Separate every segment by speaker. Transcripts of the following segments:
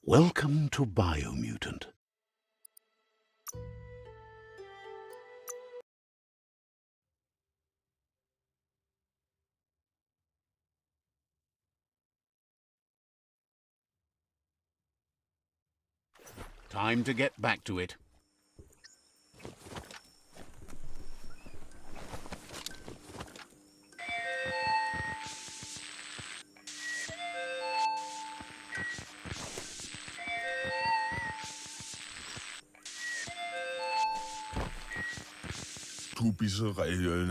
Speaker 1: Welcome to Biomutant. Time to get back to it.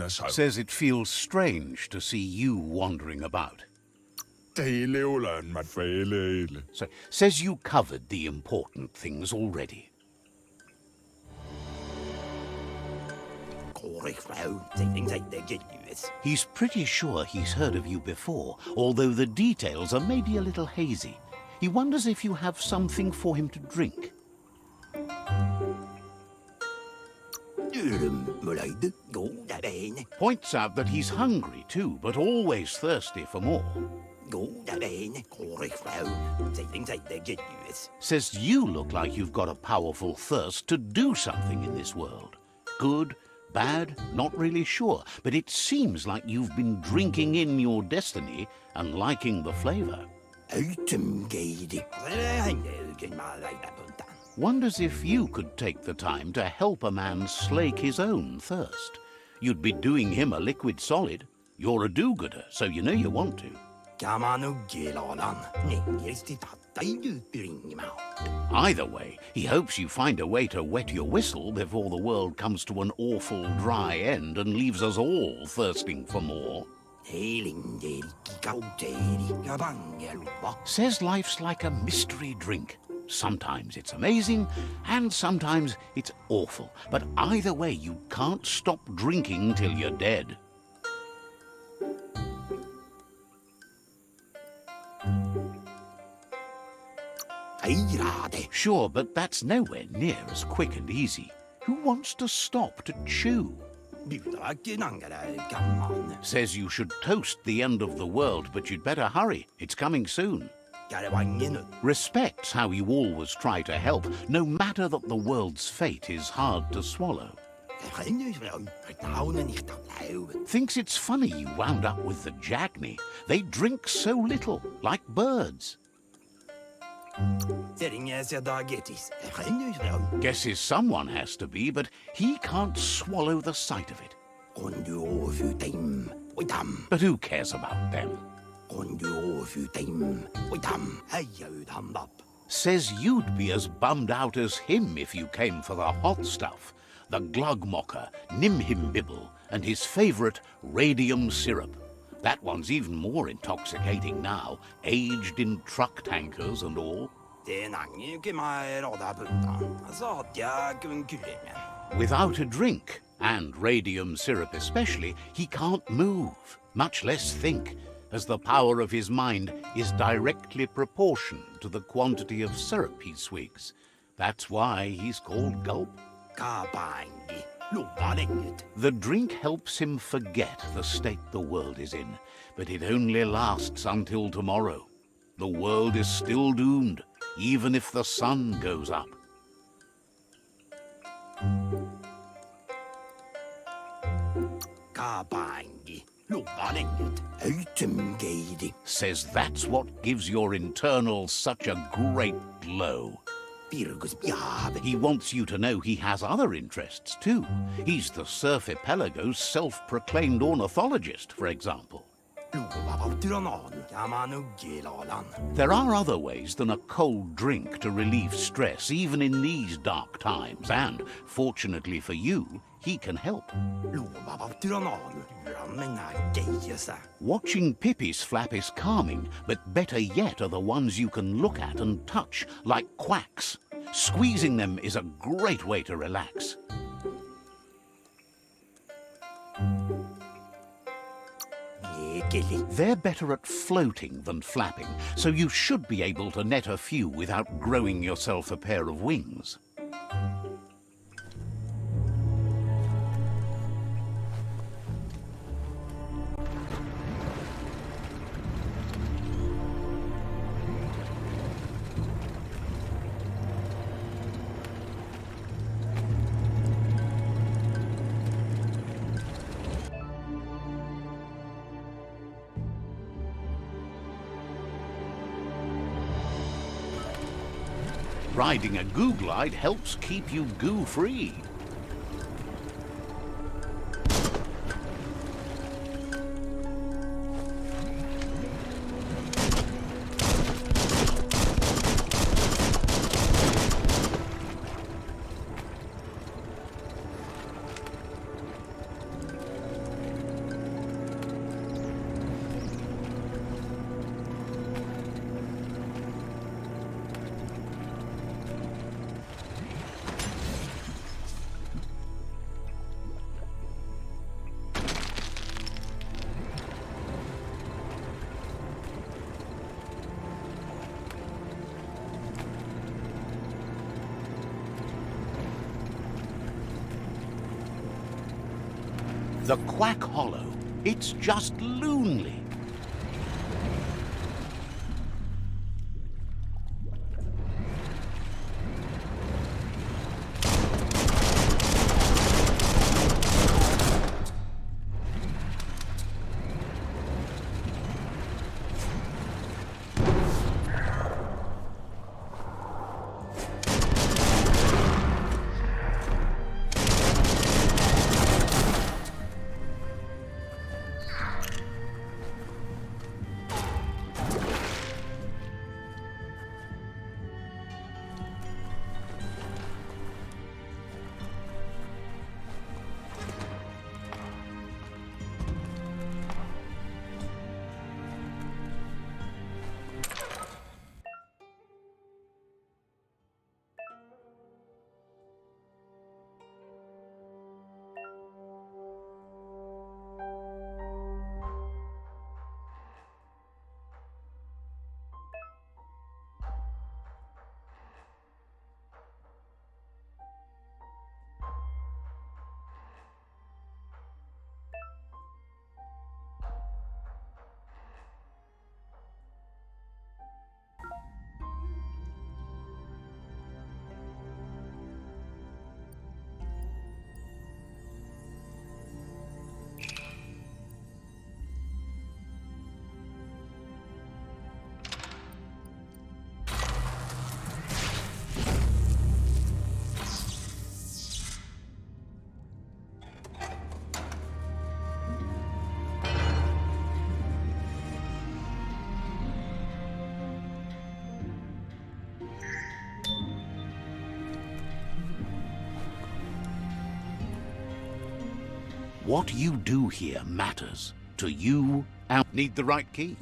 Speaker 1: Says it feels strange to see you wandering about. So, says you covered the important things already. He's pretty sure he's heard of you before, although the details are maybe a little hazy. He wonders if you have something for him to drink. Points out that he's hungry too, but always thirsty for more. Says you look like you've got a powerful thirst to do something in this world. Good, bad, not really sure, but it seems like you've been drinking in your destiny and liking the flavor. Wonders if you could take the time to help a man slake his own thirst. You'd be doing him a liquid solid. You're a do-gooder, so you know you want to. Either way, he hopes you find a way to wet your whistle before the world comes to an awful dry end and leaves us all thirsting for more. Says life's like a mystery drink. Sometimes it's amazing, and sometimes it's awful. But either way, you can't stop drinking till you're dead. Sure, but that's nowhere near as quick and easy. Who wants to stop to chew? Says you should toast the end of the world, but you'd better hurry. It's coming soon. Respects how you always try to help, no matter that the world's fate is hard to swallow. Thinks it's funny you wound up with the Jagny. They drink so little, like birds. Guesses someone has to be, but he can't swallow the sight of it. But who cares about them? Says you'd be as bummed out as him if you came for the hot stuff. The glugmocker, nimhimbibble, and his favourite radium syrup. That one's even more intoxicating now, aged in truck tankers and all. Without a drink, and radium syrup especially, he can't move, much less think, as the power of his mind is directly proportioned to the quantity of syrup he swigs. That's why he's called Gulp. The drink helps him forget the state the world is in, but it only lasts until tomorrow. The world is still doomed, even if the sun goes up. Says that's what gives your internals such a great glow. He wants you to know he has other interests too. He's the Surfipelago's self-proclaimed ornithologist, for example. There are other ways than a cold drink to relieve stress, even in these dark times, and, fortunately for you, he can help. Watching pippies flap is calming, but better yet are the ones you can look at and touch, like quacks. Squeezing them is a great way to relax. They're better at floating than flapping, so you should be able to net a few without growing yourself a pair of wings. riding a goo glide helps keep you goo-free. The Quack Hollow. It's just lonely. What you do here matters to you and need the right key.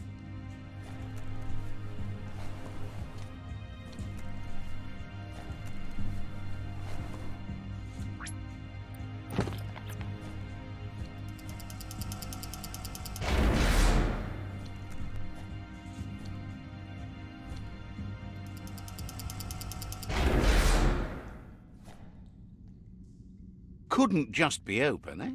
Speaker 1: Couldn't just be open, eh?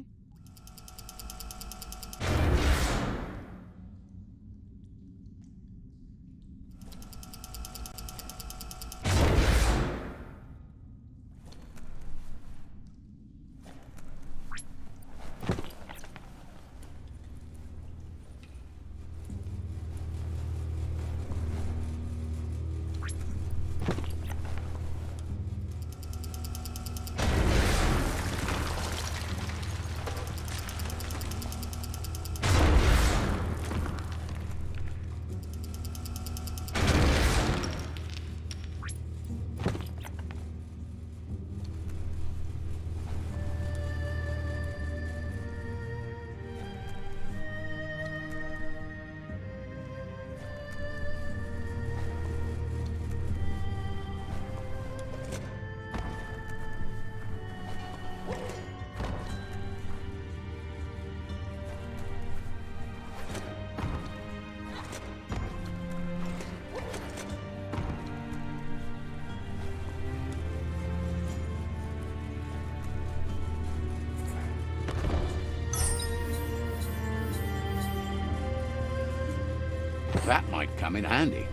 Speaker 1: That might come in handy.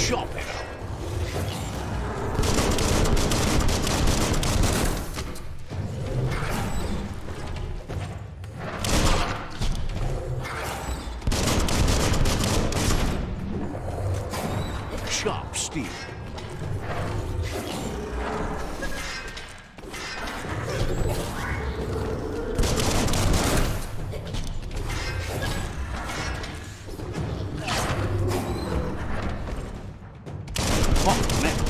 Speaker 1: Chop it up. Sharp steel. Hot metal.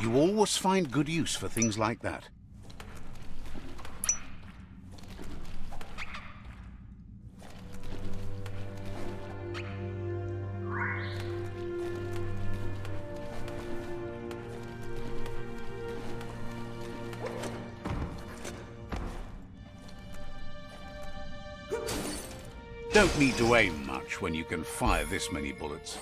Speaker 1: You always find good use for things like that. Don't need to aim much when you can fire this many bullets.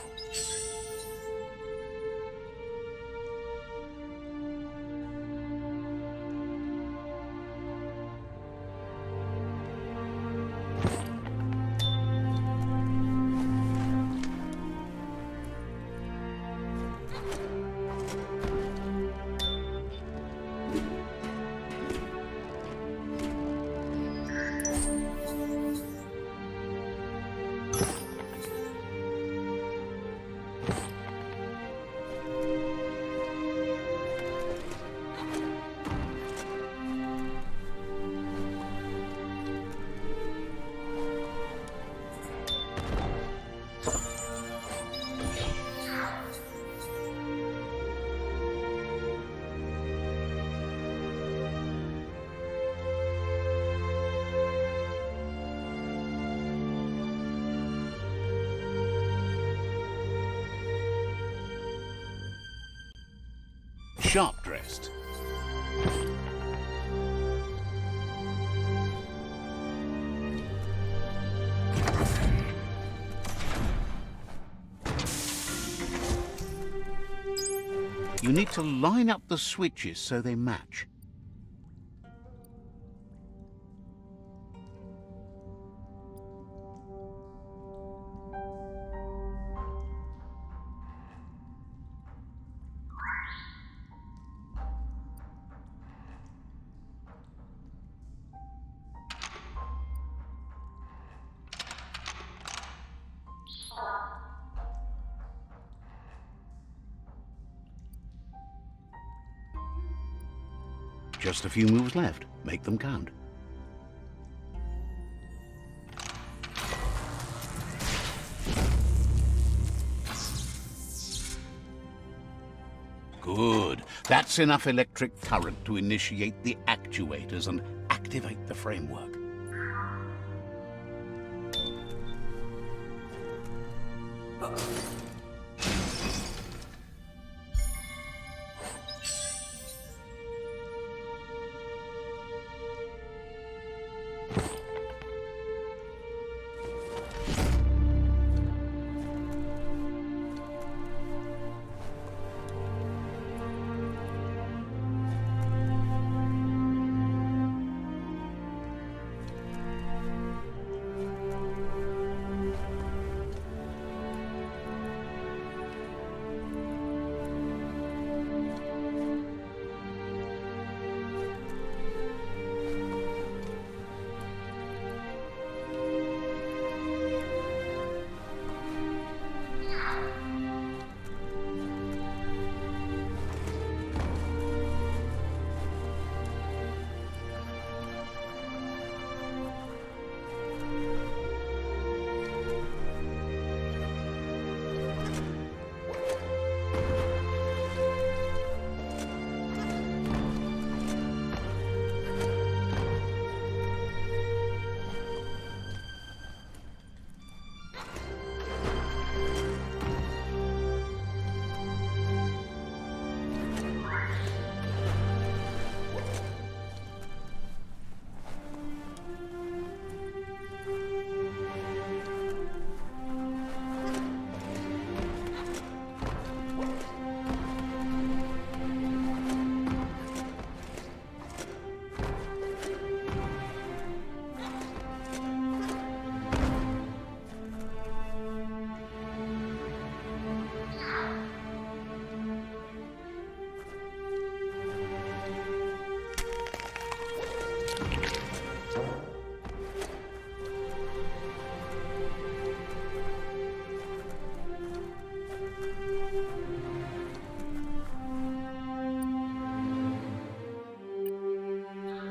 Speaker 1: Sharp dressed. You need to line up the switches so they match. Just a few moves left. Make them count. Good. That's enough electric current to initiate the actuators and activate the framework.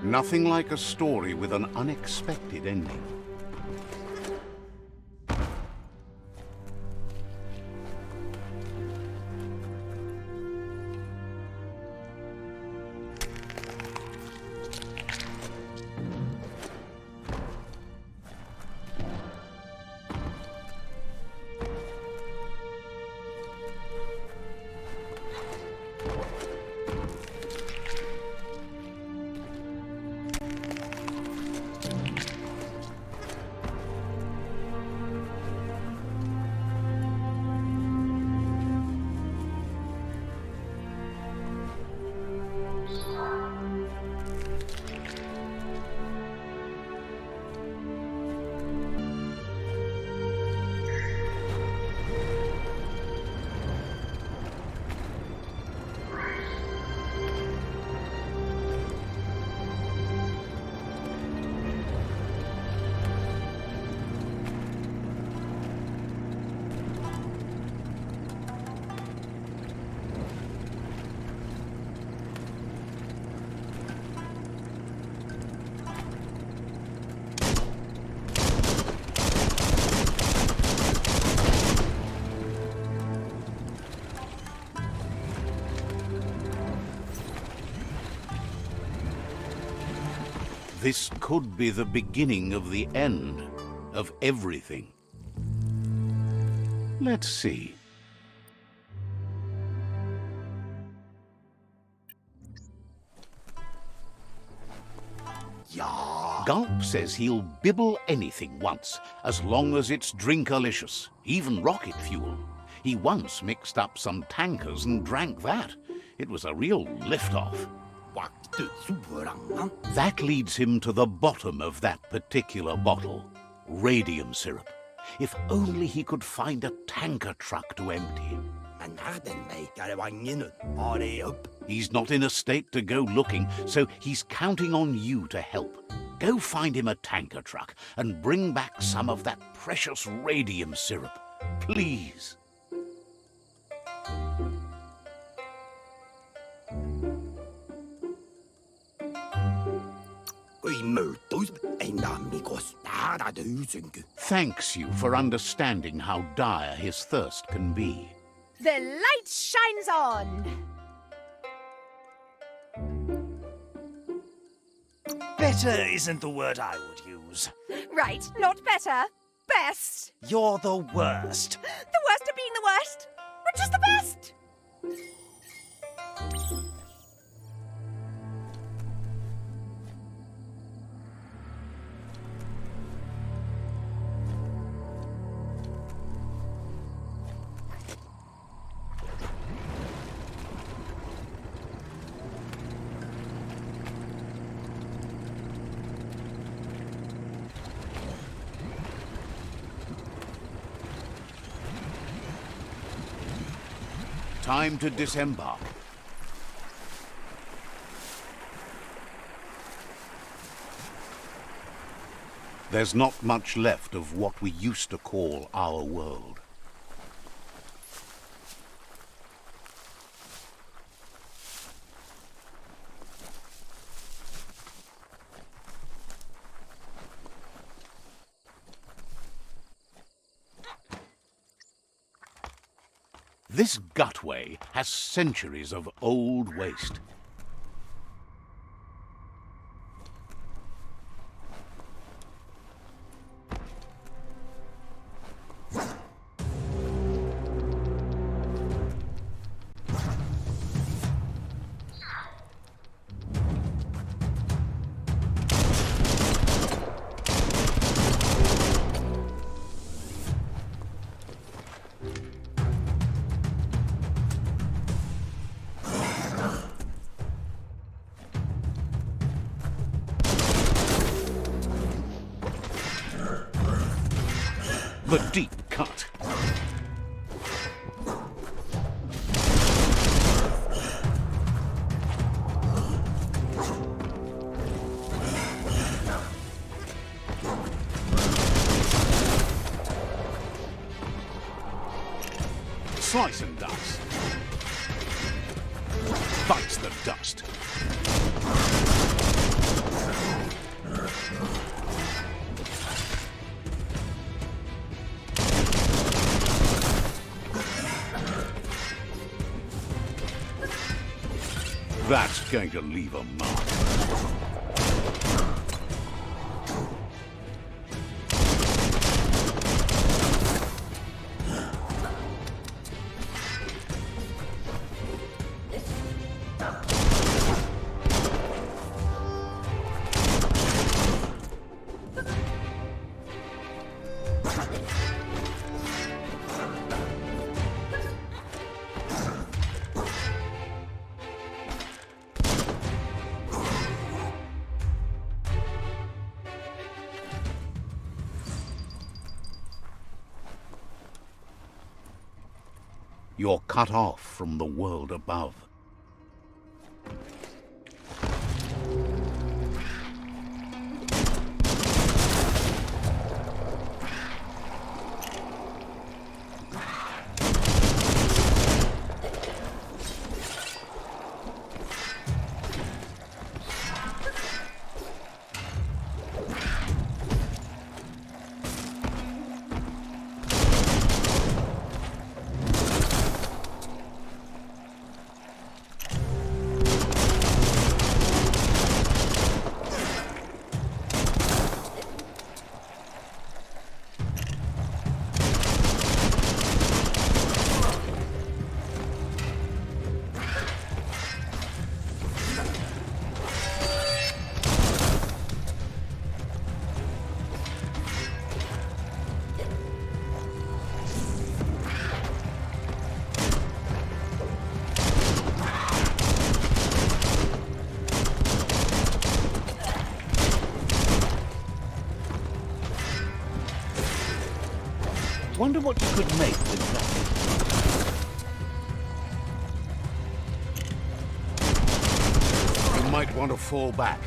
Speaker 1: Nothing like a story with an unexpected ending. This could be the beginning of the end of everything. Let's see. Gulp says he'll bibble anything once, as long as it's drinkalicious, even rocket fuel. He once mixed up some tankers and drank that. It was a real lift-off. That leads him to the bottom of that particular bottle, radium syrup. If only he could find a tanker truck to empty. He's not in a state to go looking, so he's counting on you to help. Go find him a tanker truck and bring back some of that precious radium syrup, please. Thanks you for understanding how dire his thirst can be.
Speaker 2: The light shines on!
Speaker 3: Better isn't the word I would use.
Speaker 2: Right, not better. Best.
Speaker 3: You're the worst.
Speaker 2: The worst of being the worst. We're just the best.
Speaker 1: Time to disembark. There's not much left of what we used to call our world. This gutway has centuries of old waste. The deep cut. Slice and dust. Bites the dust. That's going to leave a mark. You're cut off from the world above. Wonder what you could make with that. You might want to fall back.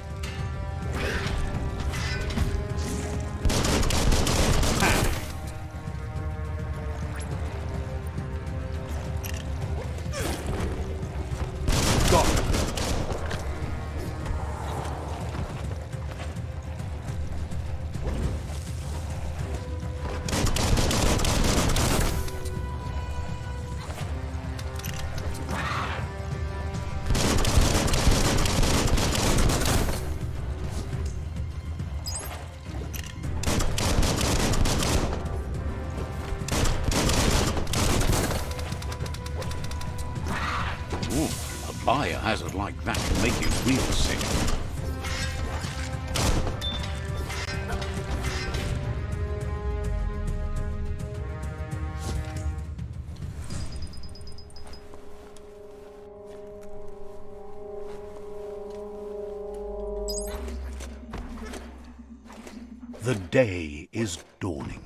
Speaker 1: Got it. Ooh, a biohazard like that can make you real sick. The day is dawning.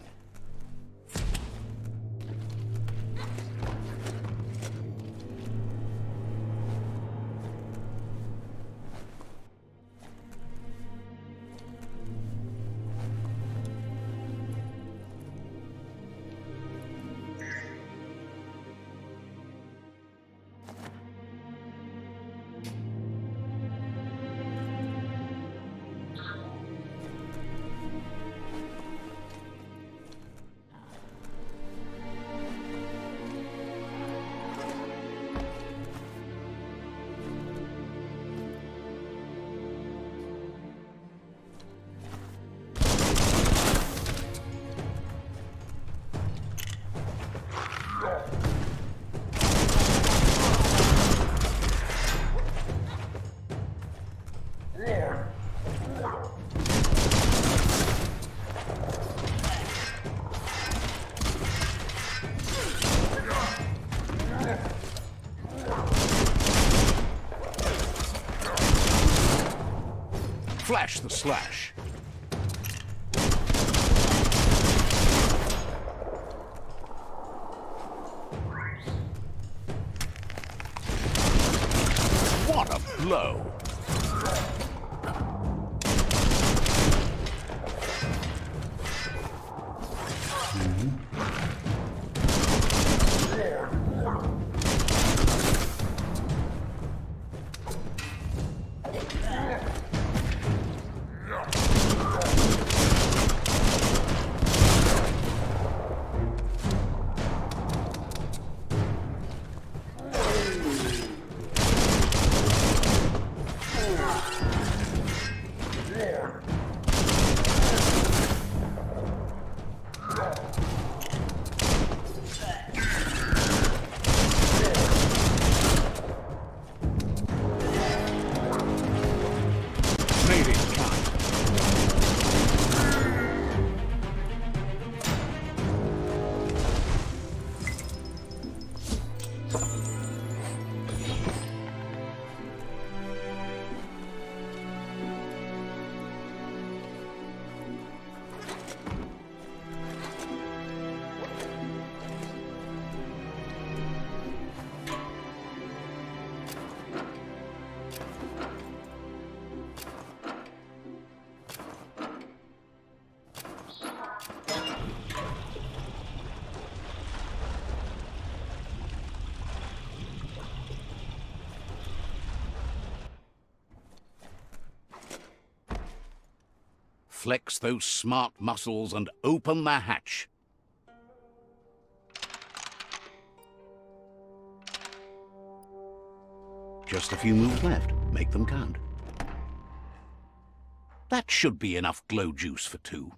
Speaker 1: Flash the slash. What a blow! flex those smart muscles and open the hatch. Just a few moves left. Make them count. That should be enough glow juice for two.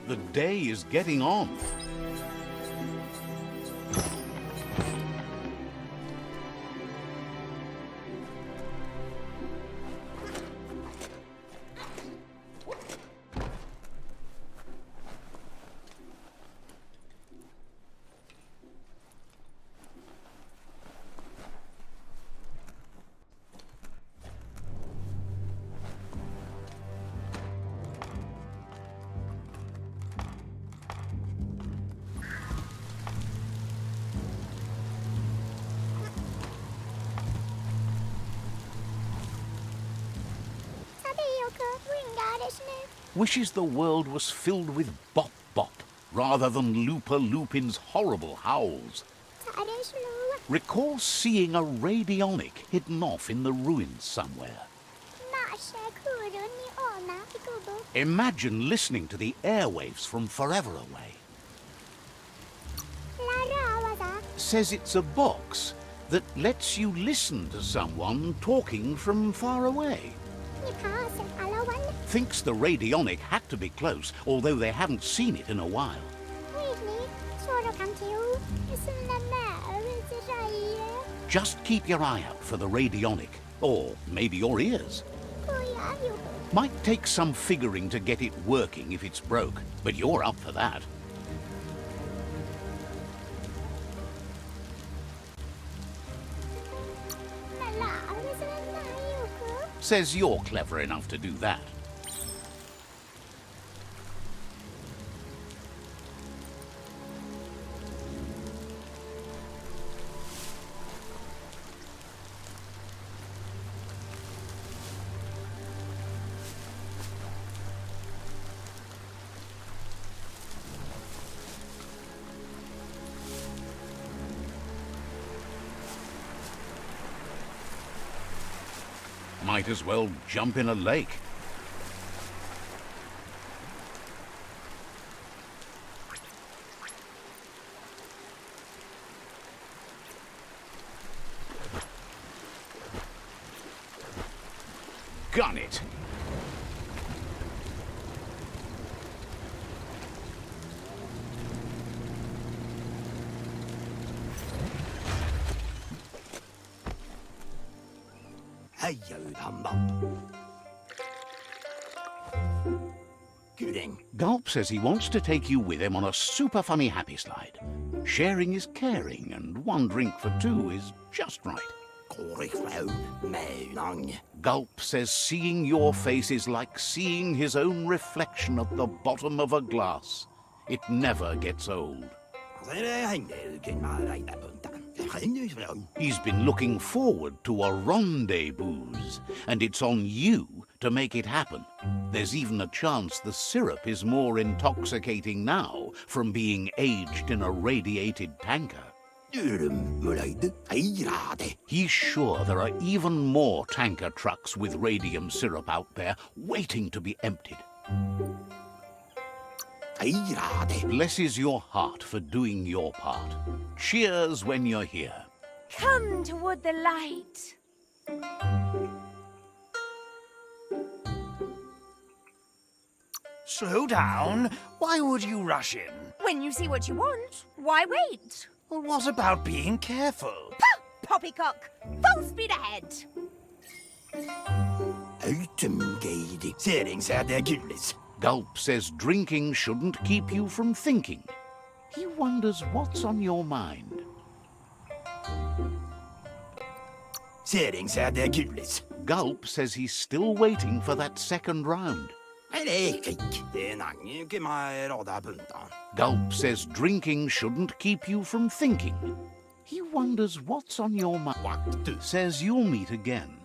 Speaker 1: The day is getting on. Wishes the world was filled with Bop Bop rather than Looper Lupin's horrible howls. Recall seeing a radionic hidden off in the ruins somewhere. Imagine listening to the airwaves from forever away. Says it's a box that lets you listen to someone talking from far away. Thinks the radionic had to be close, although they haven't seen it in a while. Just keep your eye out for the radionic, or maybe your ears. Might take some figuring to get it working if it's broke, but you're up for that. Says you're clever enough to do that. might as well jump in a lake. Gun it! Gulp says he wants to take you with him on a super funny happy slide. Sharing is caring, and one drink for two is just right. Gulp says seeing your face is like seeing his own reflection at the bottom of a glass. It never gets old. He's been looking forward to a rendezvous, and it's on you to make it happen. There's even a chance the syrup is more intoxicating now from being aged in a radiated tanker. He's sure there are even more tanker trucks with radium syrup out there waiting to be emptied. Blesses your heart for doing your part. Cheers when you're here.
Speaker 2: Come toward the light.
Speaker 3: Slow down. Why would you rush in?
Speaker 2: When you see what you want, why wait?
Speaker 3: Well, what about being careful?
Speaker 2: Poppycock, full speed ahead.
Speaker 1: Gulp says drinking shouldn't keep you from thinking. He wonders what's on your mind. Gulp says he's still waiting for that second round. Gulp says drinking shouldn't keep you from thinking. He wonders what's on your mind. Says you'll meet again.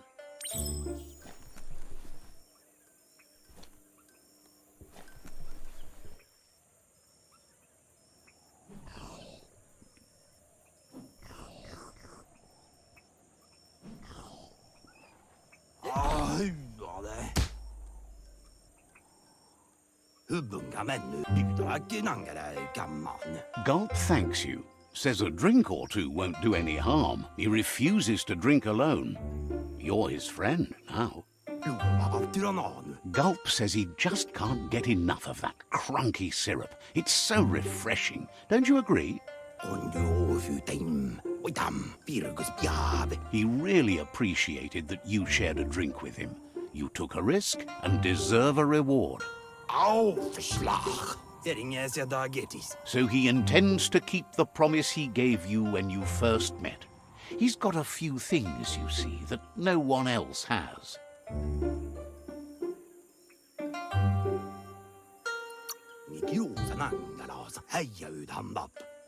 Speaker 1: Gulp thanks you, says a drink or two won't do any harm. He refuses to drink alone. You're his friend now. Gulp says he just can't get enough of that crunky syrup. It's so refreshing. Don't you agree? He really appreciated that you shared a drink with him. You took a risk and deserve a reward. So he intends to keep the promise he gave you when you first met. He's got a few things, you see, that no one else has.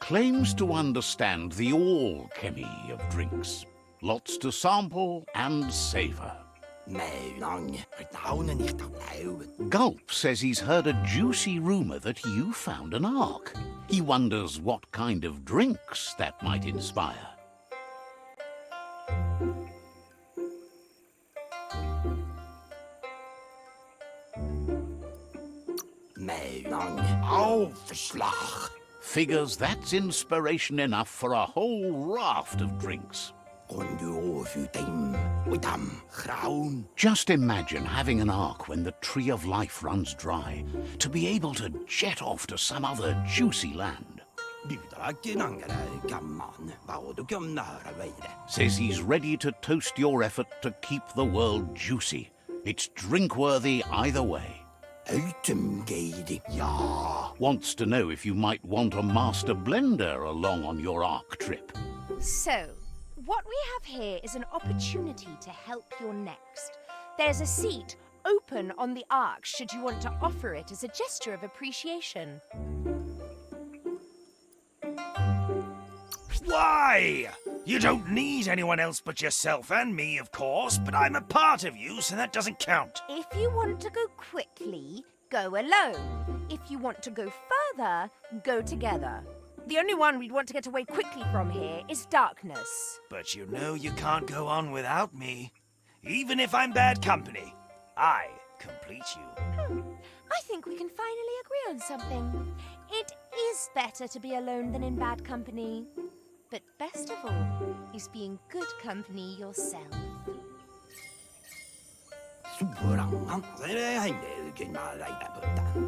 Speaker 1: Claims to understand the alchemy of drinks. Lots to sample and savor. Gulp says he's heard a juicy rumor that you found an ark. He wonders what kind of drinks that might inspire. Figures that's inspiration enough for a whole raft of drinks. Just imagine having an ark when the tree of life runs dry, to be able to jet off to some other juicy land. Says he's ready to toast your effort to keep the world juicy. It's drink-worthy either way. Wants to know if you might want a master blender along on your ark trip.
Speaker 2: So, what we have here is an opportunity to help your next. There's a seat open on the ark should you want to offer it as a gesture of appreciation.
Speaker 3: Why? You don't need anyone else but yourself and me, of course, but I'm a part of you, so that doesn't count.
Speaker 2: If you want to go quickly, go alone. If you want to go further, go together. The only one we'd want to get away quickly from here is darkness.
Speaker 3: But you know you can't go on without me. even if I'm bad company. I complete you.
Speaker 2: I think we can finally agree on something. It is better to be alone than in bad company. But best of all is being good company yourself.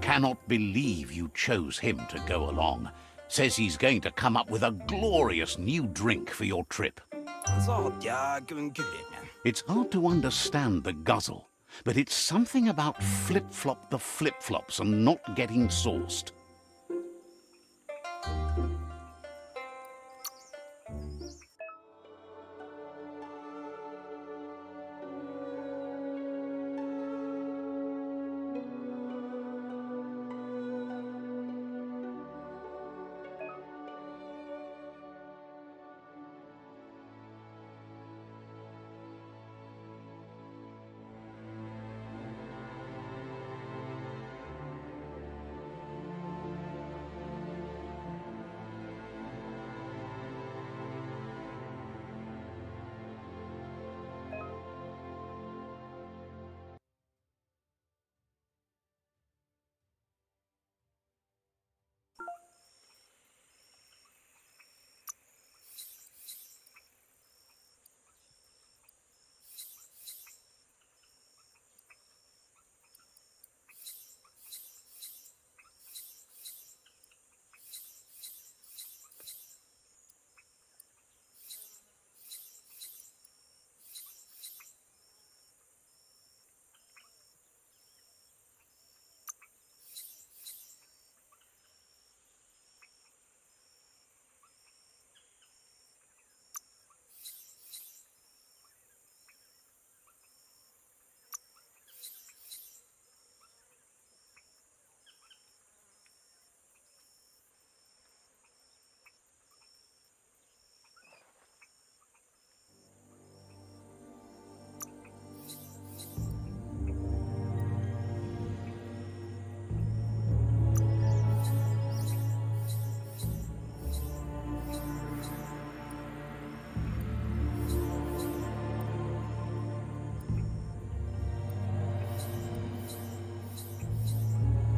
Speaker 1: Cannot believe you chose him to go along. Says he's going to come up with a glorious new drink for your trip. It's hard to understand the guzzle, but it's something about Flip-Flop the Flip-Flops and not getting sauced.